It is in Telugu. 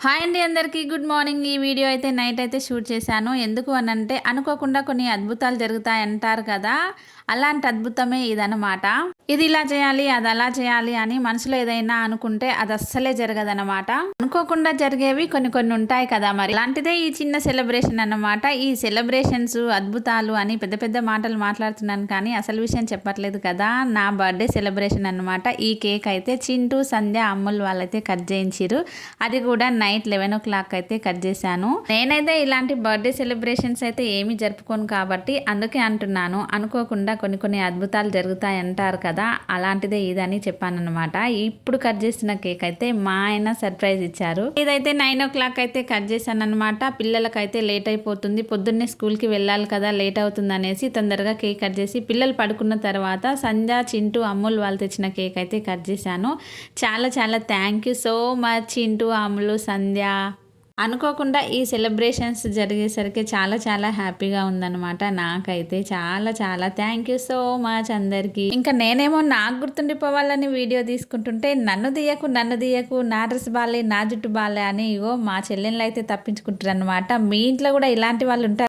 హాయ్ అండి అందరికీ గుడ్ మార్నింగ్. ఈ వీడియో అయితే నైట్ అయితే షూట్ చేశాను. ఎందుకు అనంటే అనుకోకుండా కొన్ని అద్భుతాలు జరుగుతాయంటారు కదా! అలాంటి అద్భుతమే ఇదనమాట. ఇది ఇలా చేయాలి, అది అలా చేయాలి అని మనసులో ఏదైనా అనుకుంటే అది అస్సలే జరగదనమాట. అనుకోకుండా జరిగేవి కొన్ని కొన్ని ఉంటాయి కదా మరి. అలాంటిదే ఈ చిన్న సెలబ్రేషన్ అన్నమాట. ఈ సెలబ్రేషన్స్, అద్భుతాలు అని పెద్ద పెద్ద మాటలు మాట్లాడుతున్నాను కానీ అసలు విషయం చెప్పట్లేదు కదా! నా బర్త్‌డే సెలబ్రేషన్ అన్నమాట. ఈ కేక్ అయితే చింటూ, సంధ్య, అమ్ముల్ వాళ్ళైతే కట్ చేయించిర్రు. అది కూడా నైట్ 11:00 అయితే కట్ చేశాను. నేనైతే ఇలాంటి బర్త్‌డే సెలబ్రేషన్స్ అయితే ఏమీ జరుపుకోను కాబట్టి అందుకే అంటున్నాను. అనుకోకుండా కొన్ని కొన్ని అద్భుతాలు జరుగుతాయి అంటారు కదా, అలాంటిదే ఇదని చెప్పానన్నమాట. ఇప్పుడు కట్ చేసిన కేక్ అయితే మా ఆయన సర్ప్రైజ్ ఇచ్చారు. ఇదైతే 9:00 అయితే కట్ చేశాను అనమాట. పిల్లలకైతే లేట్ అయిపోతుంది, పొద్దున్నే స్కూల్కి వెళ్ళాలి కదా, లేట్ అవుతుంది అనేసి తొందరగా కేక్ కట్ చేసి పిల్లలు పడుకున్న తర్వాత సంధ్య, చింటూ, అమ్ముల్ వాళ్ళు తెచ్చిన కేక్ అయితే కట్ చేశాను. చాలా చాలా thank you so much Chintu, Ammulu, Sandhya. అనుకోకుండా ఈ సెలబ్రేషన్స్ జరిగేసరికి చాలా చాలా హ్యాపీగా ఉందన్నమాట. నాకైతే చాలా చాలా థ్యాంక్ యూ సో మచ్ అందరికీ. ఇంకా నేనేమో నాకు గుర్తుండిపోవాలని వీడియో తీసుకుంటుంటే నన్ను తీయకు నా డ్రెస్ బాలే, నా జుట్టు బాలే అని ఇగో మా చెల్లెళ్ళు అయితే తప్పించుకుంటారు అనమాట. మీ ఇంట్లో కూడా ఇలాంటి వాళ్ళు ఉంటారు.